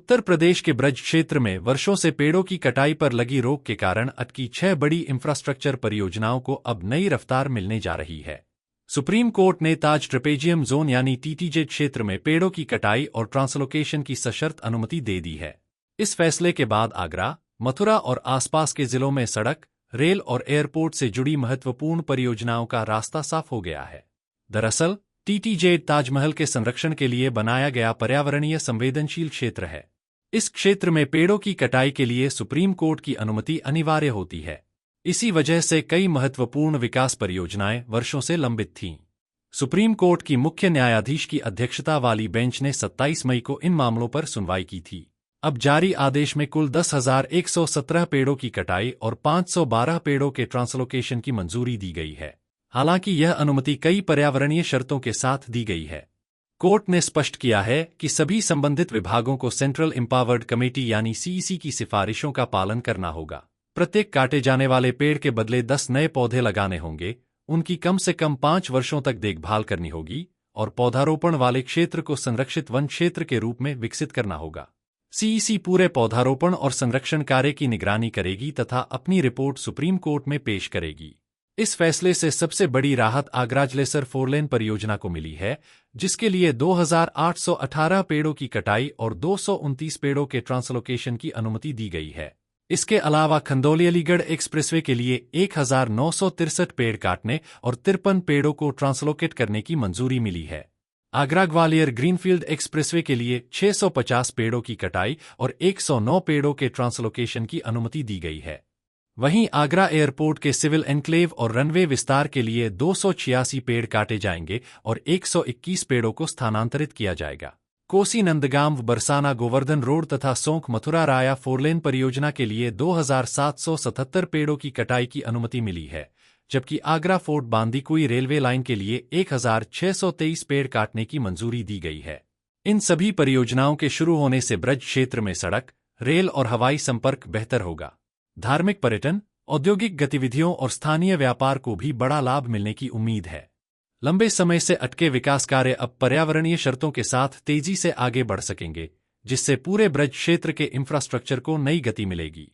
उत्तर प्रदेश के ब्रज क्षेत्र में वर्षों से पेड़ों की कटाई पर लगी रोक के कारण अटकी 6 बड़ी इंफ्रास्ट्रक्चर परियोजनाओं को अब नई रफ्तार मिलने जा रही है। सुप्रीम कोर्ट ने ताज ट्रेपेजियम जोन यानी टीटीजे क्षेत्र में पेड़ों की कटाई और ट्रांसलोकेशन की सशर्त अनुमति दे दी है। इस फैसले के बाद आगरा, मथुरा और आसपास के जिलों में सड़क, रेल और एयरपोर्ट से जुड़ी महत्वपूर्ण परियोजनाओं का रास्ता साफ हो गया है। दरअसल, टीटीजे ताजमहल के संरक्षण के लिए बनाया गया पर्यावरणीय संवेदनशील क्षेत्र है। इस क्षेत्र में पेड़ों की कटाई के लिए सुप्रीम कोर्ट की अनुमति अनिवार्य होती है। इसी वजह से कई महत्वपूर्ण विकास परियोजनाएं वर्षों से लंबित थीं। सुप्रीम कोर्ट की मुख्य न्यायाधीश की अध्यक्षता वाली बेंच ने 27 मई को इन मामलों पर सुनवाई की थी। अब जारी आदेश में कुल 10,117 पेड़ों की कटाई और 512 पेड़ों के ट्रांसलोकेशन की मंजूरी दी गई है। हालांकि यह अनुमति कई पर्यावरणीय शर्तों के साथ दी गई है। कोर्ट ने स्पष्ट किया है कि सभी संबंधित विभागों को सेंट्रल एम्पावर्ड कमेटी यानी सीईसी की सिफारिशों का पालन करना होगा। प्रत्येक काटे जाने वाले पेड़ के बदले 10 नए पौधे लगाने होंगे, उनकी कम से कम 5 वर्षों तक देखभाल करनी होगी और पौधारोपण वाले क्षेत्र को संरक्षित वन क्षेत्र के रूप में विकसित करना होगा। सीईसी पूरे पौधारोपण और संरक्षण कार्य की निगरानी करेगी तथा अपनी रिपोर्ट सुप्रीम कोर्ट में पेश करेगी। इस फैसले से सबसे बड़ी राहत आगरा-जलेसर 4 लेन परियोजना को मिली है, जिसके लिए 2,818 पेड़ों की कटाई और 229 पेड़ों के ट्रांसलोकेशन की अनुमति दी गई है। इसके अलावा खंदौली-अलीगढ़ एक्सप्रेसवे के लिए 1,963 पेड़ काटने और 53 पेड़ों को ट्रांसलोकेट करने की मंजूरी मिली है। आगरा-ग्वालियर ग्रीनफील्ड एक्सप्रेसवे के लिए 650 पेड़ों की कटाई और 109 पेड़ों के ट्रांसलोकेशन की अनुमति दी गई है। वहीं आगरा एयरपोर्ट के सिविल एन्क्लेव और रनवे विस्तार के लिए 286 पेड़ काटे जाएंगे और 121 पेड़ों को स्थानांतरित किया जाएगा। कोसी नंदगांव बरसाना गोवर्धन रोड तथा सोंख मथुरा राया 4 लेन परियोजना के लिए 2,777 पेड़ों की कटाई की अनुमति मिली है, जबकि Agra fort Bandikui railway line के लिए 1,623 पेड़ काटने की मंजूरी दी गई है। इन सभी परियोजनाओं के शुरू होने से ब्रज क्षेत्र में सड़क, रेल और हवाई संपर्क बेहतर होगा। धार्मिक पर्यटन, औद्योगिक गतिविधियों और स्थानीय व्यापार को भी बड़ा लाभ मिलने की उम्मीद है। लंबे समय से अटके विकास कार्य अब पर्यावरणीय शर्तों के साथ तेजी से आगे बढ़ सकेंगे, जिससे पूरे ब्रज क्षेत्र के इंफ्रास्ट्रक्चर को नई गति मिलेगी।